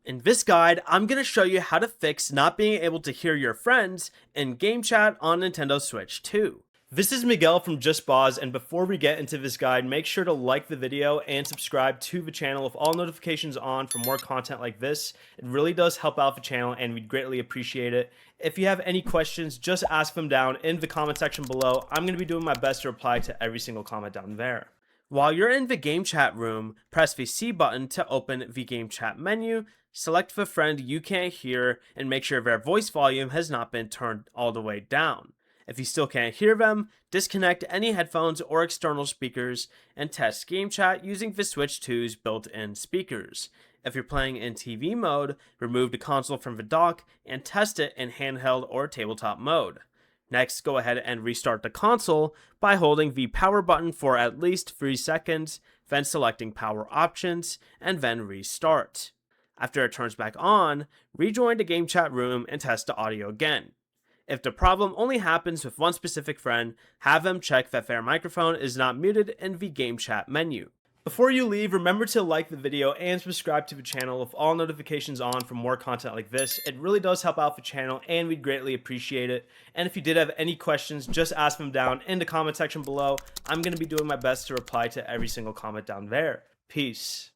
In this guide, I'm going to show you how to fix not being able to hear your friends in GameChat on Nintendo Switch 2. This is Miguel from Just Pause, and before we get into this guide, make sure to like the video and subscribe to the channel with all notifications on for more content like this. It really does help out the channel and we'd greatly appreciate it. If you have any questions, just ask them down in the comment section below. I'm going to be doing my best to reply to every single comment down there. While you're in the game chat room, press the C button to open the game chat menu, select the friend you can't hear, and make sure their voice volume has not been turned all the way down. If you still can't hear them, disconnect any headphones or external speakers and test game chat using the Switch 2's built-in speakers. If you're playing in TV mode, remove the console from the dock and test it in handheld or tabletop mode. Next, go ahead and restart the console by holding the power button for at least 3 seconds, then selecting power options, and then restart. After it turns back on, rejoin the game chat room and test the audio again. If the problem only happens with one specific friend, have them check that their microphone is not muted in the game chat menu. Before you leave, remember to like the video and subscribe to the channel with all notifications on for more content like this. It really does help out the channel and we'd greatly appreciate it. And if you did have any questions, just ask them down in the comment section below. I'm going to be doing my best to reply to every single comment down there. Peace.